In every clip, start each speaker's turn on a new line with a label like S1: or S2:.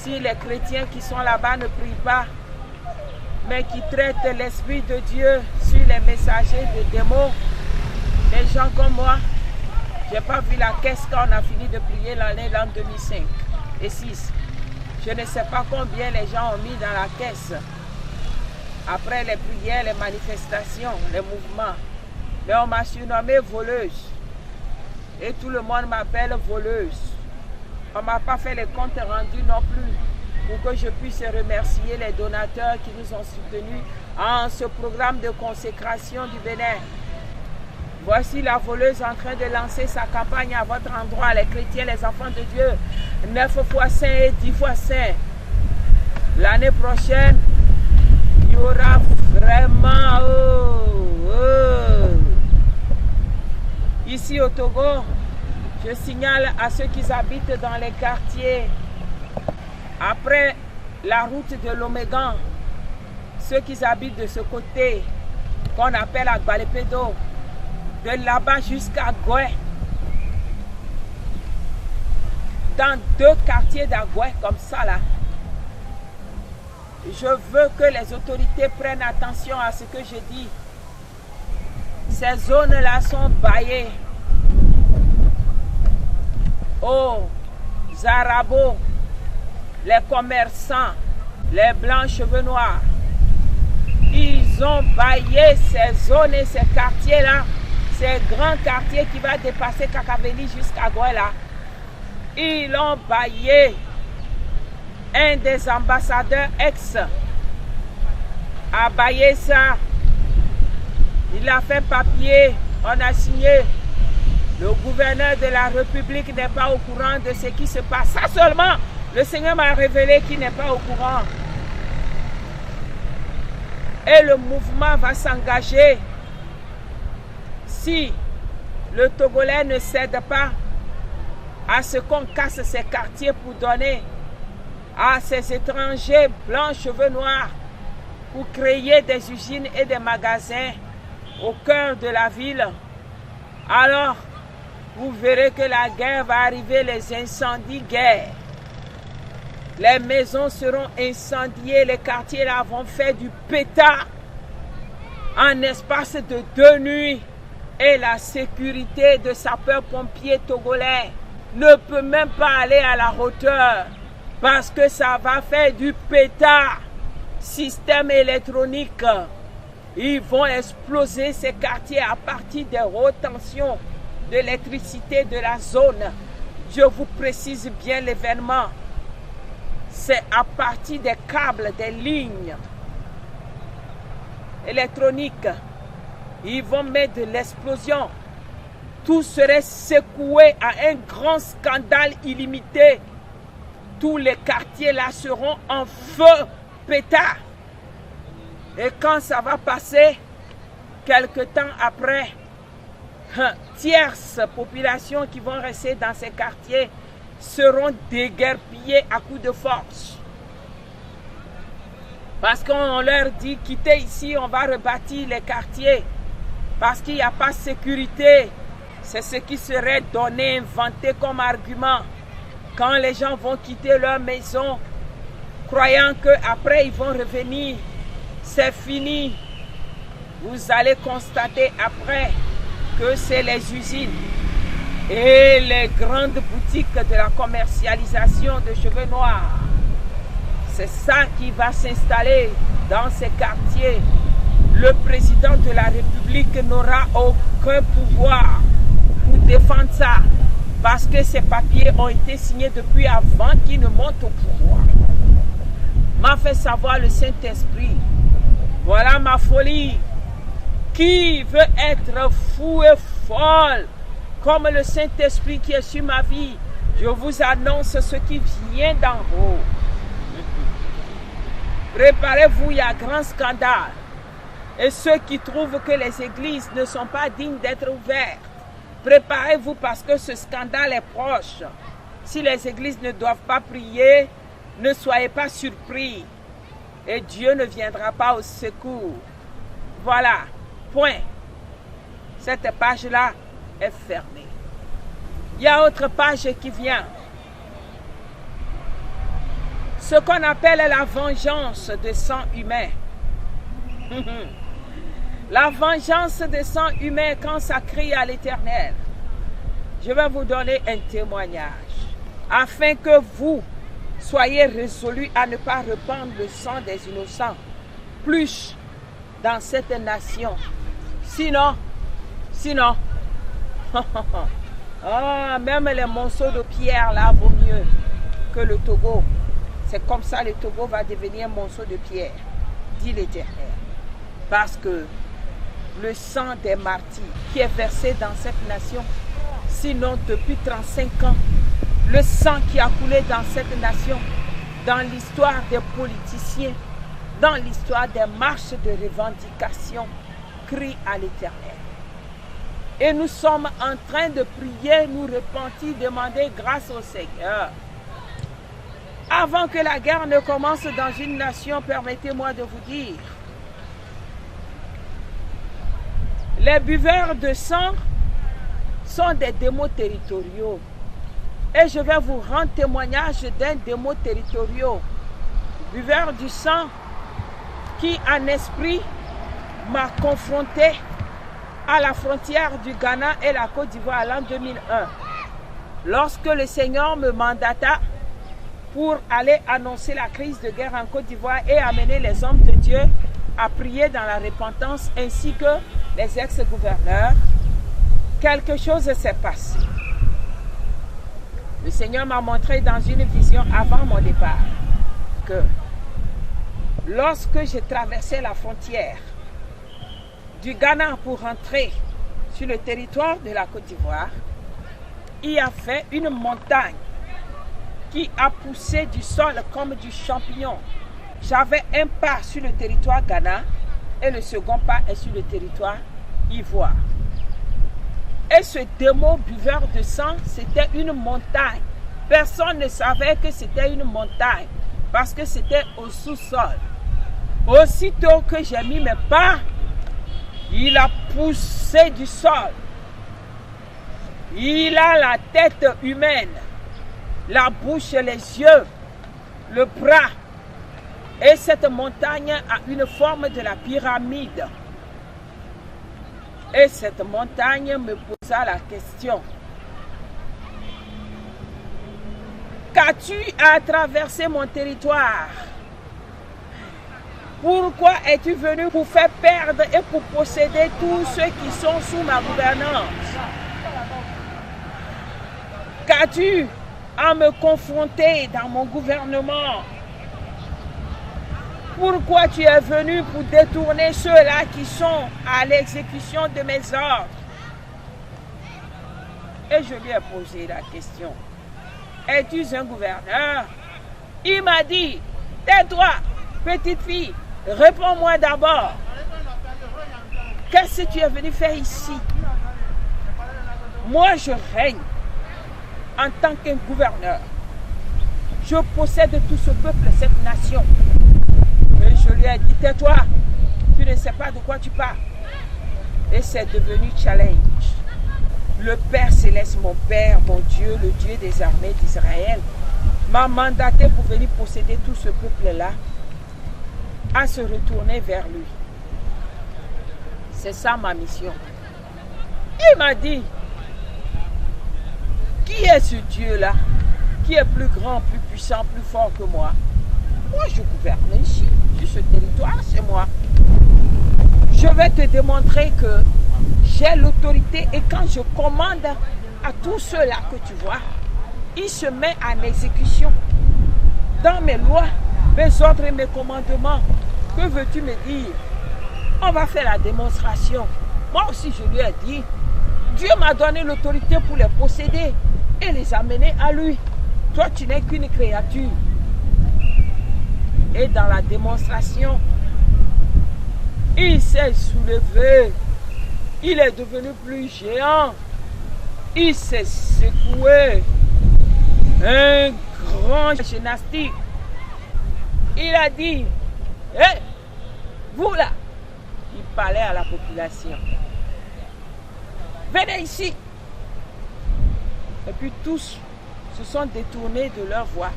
S1: Si les chrétiens qui sont là-bas ne prient pas, mais qui traitent l'Esprit de Dieu sur les messagers de démons, les gens comme moi, je n'ai pas vu la caisse quand on a fini de prier l'an 2005 et 6. Je ne sais pas combien les gens ont mis dans la caisse après les prières, les manifestations, les mouvements. Mais on m'a surnommée voleuse. Et tout le monde m'appelle voleuse. On ne m'a pas fait les comptes rendus non plus pour que je puisse remercier les donateurs qui nous ont soutenus en ce programme de consécration du Bénin. Voici la voleuse en train de lancer sa campagne à votre endroit, les chrétiens, les enfants de Dieu. 9 fois saint et 10 fois saint. L'année prochaine, il y aura vraiment... Ici au Togo, je signale à ceux qui habitent dans les quartiers, après la route de l'Omégan, ceux qui habitent de ce côté, qu'on appelle Agbalepédo, de là-bas jusqu'à Goué, dans 2 quartiers d'Agoué, comme ça là. Je veux que les autorités prennent attention à ce que je dis. Ces zones-là sont baillées aux Arabos, les commerçants, les blancs cheveux noirs. Ils ont baillé ces zones et ces quartiers-là, ces grands quartiers qui vont dépasser Kakaveli jusqu'à Gouela. Ils ont baillé. Un des ambassadeurs ex a baillé ça. Il a fait papier, on a signé. Le gouverneur de la République n'est pas au courant de ce qui se passe. Ça seulement, le Seigneur m'a révélé qu'il n'est pas au courant. Et le mouvement va s'engager si le Togolais ne cède pas à ce qu'on casse ces quartiers pour donner à ces étrangers blancs cheveux noirs pour créer des usines et des magasins au cœur de la ville. Alors, vous verrez que la guerre va arriver, les incendies guerre. Les maisons seront incendiées, les quartiers là vont faire du pétard en espace de 2 nuits. Et la sécurité de sapeurs-pompiers togolais ne peut même pas aller à la hauteur parce que ça va faire du pétard. Système électronique. Ils vont exploser ces quartiers à partir des hautes tensions de l'électricité de la zone. Je vous précise bien l'événement. C'est à partir des câbles, des lignes électroniques. Ils vont mettre de l'explosion. Tout serait secoué à un grand scandale illimité. Tous les quartiers là seront en feu pétard. Et quand ça va passer, quelque temps après, tierces populations qui vont rester dans ces quartiers seront déguerpillées à coups de force. Parce qu'on leur dit, quittez ici, on va rebâtir les quartiers. Parce qu'il n'y a pas de sécurité. C'est ce qui serait donné, inventé comme argument. Quand les gens vont quitter leur maison, croyant qu'après ils vont revenir, c'est fini. Vous allez constater après que c'est les usines et les grandes boutiques de la commercialisation de cheveux noirs. C'est ça qui va s'installer dans ces quartiers. Le président de la République n'aura aucun pouvoir pour défendre ça. Parce que ces papiers ont été signés depuis avant qu'il ne monte au pouvoir. M'a fait savoir le Saint-Esprit. Voilà ma folie. Qui veut être fou et folle comme le Saint-Esprit qui est sur ma vie? Je vous annonce ce qui vient d'en haut. Préparez-vous, il y a grand scandale. Et ceux qui trouvent que les églises ne sont pas dignes d'être ouvertes, préparez-vous parce que ce scandale est proche. Si les églises ne doivent pas prier, ne soyez pas surpris. Et Dieu ne viendra pas au secours. Voilà, point. Cette page-là est fermée. Il y a autre page qui vient. ce qu'on appelle la vengeance de sang humain. La vengeance de sang humain quand ça crie à l'Éternel. Je vais vous donner un témoignage afin que vous soyez résolus à ne pas répandre le sang des innocents plus dans cette nation. Sinon, même les monceaux de pierre là vaut mieux que le Togo. C'est comme ça le Togo va devenir un monceau de pierre, dit l'Éternel. Parce que le sang des martyrs qui est versé dans cette nation, sinon depuis 35 ans, le sang qui a coulé dans cette nation, dans l'histoire des politiciens, dans l'histoire des marches de revendication, crie à l'Éternel. Et nous sommes en train de prier, nous repentir, demander grâce au Seigneur. Avant que la guerre ne commence dans une nation, permettez-moi de vous dire, les buveurs de sang sont des démons territoriaux. Et je vais vous rendre témoignage d'un démon territorial, buveur du sang, qui en esprit m'a confronté à la frontière du Ghana et la Côte d'Ivoire l'an 2001. Lorsque le Seigneur me mandata pour aller annoncer la crise de guerre en Côte d'Ivoire et amener les hommes de Dieu à prier dans la repentance ainsi que les ex-gouverneurs, quelque chose s'est passé. Le Seigneur m'a montré dans une vision avant mon départ que lorsque j'ai traversé la frontière du Ghana pour rentrer sur le territoire de la Côte d'Ivoire, il y a fait une montagne qui a poussé du sol comme du champignon. J'avais un pas sur le territoire Ghana et le second pas est sur le territoire Ivoire. Et ce démon buveur de sang, c'était une montagne. Personne ne savait que c'était une montagne parce que c'était au sous-sol. Aussitôt que j'ai mis mes pas, il a poussé du sol. Il a la tête humaine, la bouche, les yeux, le bras. Et cette montagne a une forme de la pyramide. Et cette montagne me posa la question. Qu'as-tu à traverser mon territoire? Pourquoi es-tu venu pour faire perdre et pour posséder tous ceux qui sont sous ma gouvernance? Qu'as-tu à me confronter dans mon gouvernement? Pourquoi tu es venu pour détourner ceux-là qui sont à l'exécution de mes ordres? Et je lui ai posé la question. Es-tu un gouverneur? Il m'a dit, tais-toi, petite fille, réponds-moi d'abord. Qu'est-ce que tu es venu faire ici? Moi, je règne en tant qu'un gouverneur. Je possède tout ce peuple, cette nation. Et je lui ai dit, tais-toi, tu ne sais pas de quoi tu parles. Et c'est devenu challenge. Le Père Céleste, mon Père, mon Dieu, le Dieu des armées d'Israël, m'a mandaté pour venir posséder tout ce peuple-là, à se retourner vers lui. C'est ça ma mission. Il m'a dit, qui est ce Dieu-là, qui est plus grand, plus puissant, plus fort que moi? Moi, je gouverne ici, sur ce territoire, c'est moi. Je vais te démontrer que j'ai l'autorité et quand je commande à tous ceux-là que tu vois, ils se mettent en exécution. Dans mes lois, mes ordres et mes commandements, que veux-tu me dire? On va faire la démonstration. Moi aussi, je lui ai dit, Dieu m'a donné l'autorité pour les posséder et les amener à lui. Toi, tu n'es qu'une créature. Et dans la démonstration, il s'est soulevé. Il est devenu plus géant. Il s'est secoué. Un grand gymnastique. Il a dit, hé, vous là, il parlait à la population. Venez ici. Et puis tous se sont détournés de leur voix.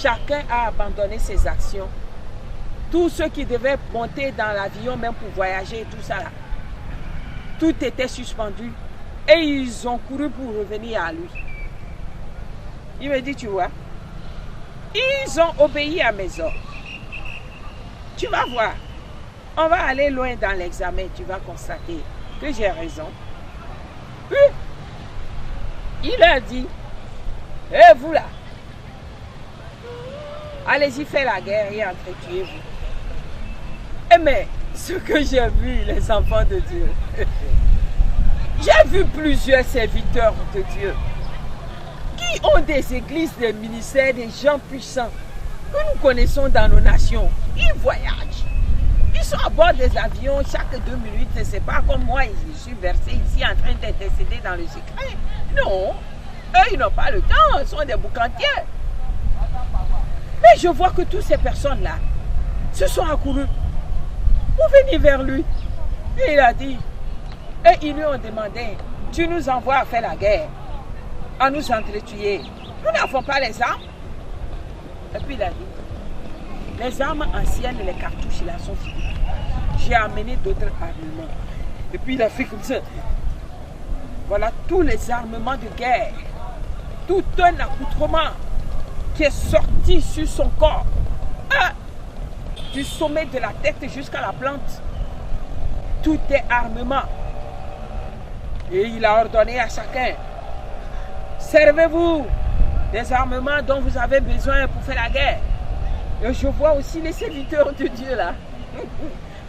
S1: chacun a abandonné ses actions. Tous ceux qui devaient monter dans l'avion, même pour voyager et tout ça, là, tout était suspendu. Et ils ont couru pour revenir à lui. Il me dit, tu vois, ils ont obéi à mes ordres. Tu vas voir, on va aller loin dans l'examen, tu vas constater que j'ai raison. Puis, il a dit, eh vous là, allez-y faire la guerre et entretuez-vous. Eh mais, ce que j'ai vu, les enfants de Dieu, j'ai vu plusieurs serviteurs de Dieu qui ont des églises, des ministères, des gens puissants que nous connaissons dans nos nations. Ils voyagent. Ils sont à bord des avions chaque 2 minutes. Ce n'est pas comme moi, je suis versé ici en train d'intercéder dans le secret. Non, eux, ils n'ont pas le temps. Ils sont des boucantiers. Mais je vois que toutes ces personnes-là se sont accourues pour venir vers lui. Et il a dit, et ils lui ont demandé, tu nous envoies à faire la guerre, à nous entretuer. Nous n'avons pas les armes. Et puis il a dit, les armes anciennes, les cartouches là sont finies. J'ai amené d'autres armements. Et puis il a fait comme ça. Voilà tous les armements de guerre. Tout un accoutrement qui est sorti sur son corps. Du sommet de la tête jusqu'à la plante. Tout est armement. Et il a ordonné à chacun, servez-vous des armements dont vous avez besoin pour faire la guerre. Et je vois aussi les serviteurs de Dieu là,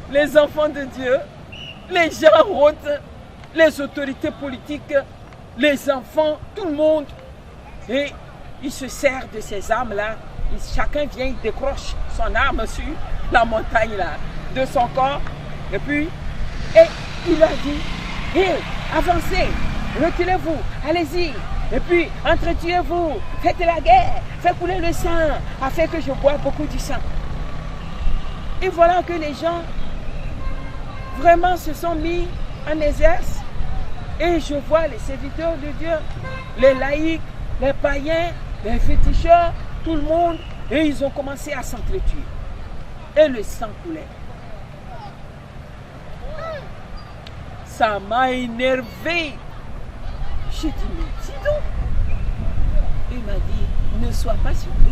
S1: les enfants de Dieu, les gens hautes, les autorités politiques, les enfants, tout le monde. Et il se sert de ces armes là. Chacun vient, il décroche son arme sur la montagne là, de son corps. Et puis, il a dit, avancez, reculez-vous, allez-y. Et puis, entretuez-vous, faites la guerre, faites couler le sang, afin que je boive beaucoup du sang. Et voilà que les gens vraiment se sont mis en exerce. Et je vois les serviteurs de Dieu, les laïcs, les païens, les féticheurs, tout le monde, et ils ont commencé à s'entretuer. Et le sang coulait. Ça m'a énervé. J'ai dit, mais dis donc. Il m'a dit, ne sois pas surpris.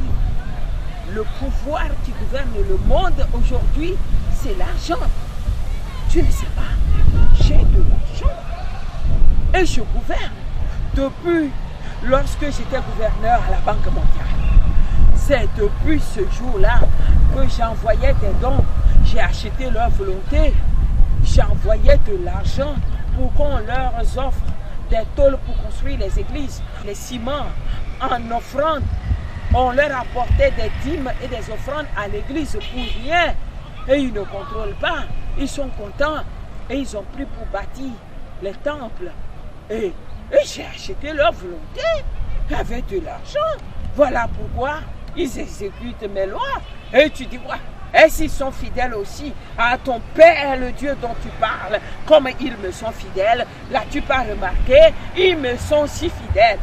S1: Le pouvoir qui gouverne le monde aujourd'hui, c'est l'argent. Tu ne sais pas, j'ai de l'argent. Et je gouverne. Depuis lorsque j'étais gouverneur à la Banque mondiale. C'est depuis ce jour-là que j'envoyais des dons. J'ai acheté leur volonté. J'envoyais de l'argent pour qu'on leur offre des tôles pour construire les églises, les ciments, en offrande. On leur apportait des dîmes et des offrandes à l'église pour rien. Et ils ne contrôlent pas. Ils sont contents. Et ils ont pris pour bâtir les temples. Et j'ai acheté leur volonté avec de l'argent. Voilà pourquoi ils exécutent mes lois. Et tu dis, ouais. Et s'ils sont fidèles aussi à ton Père, le Dieu dont tu parles, comme ils me sont fidèles, là tu pas remarqué, ils me sont si fidèles.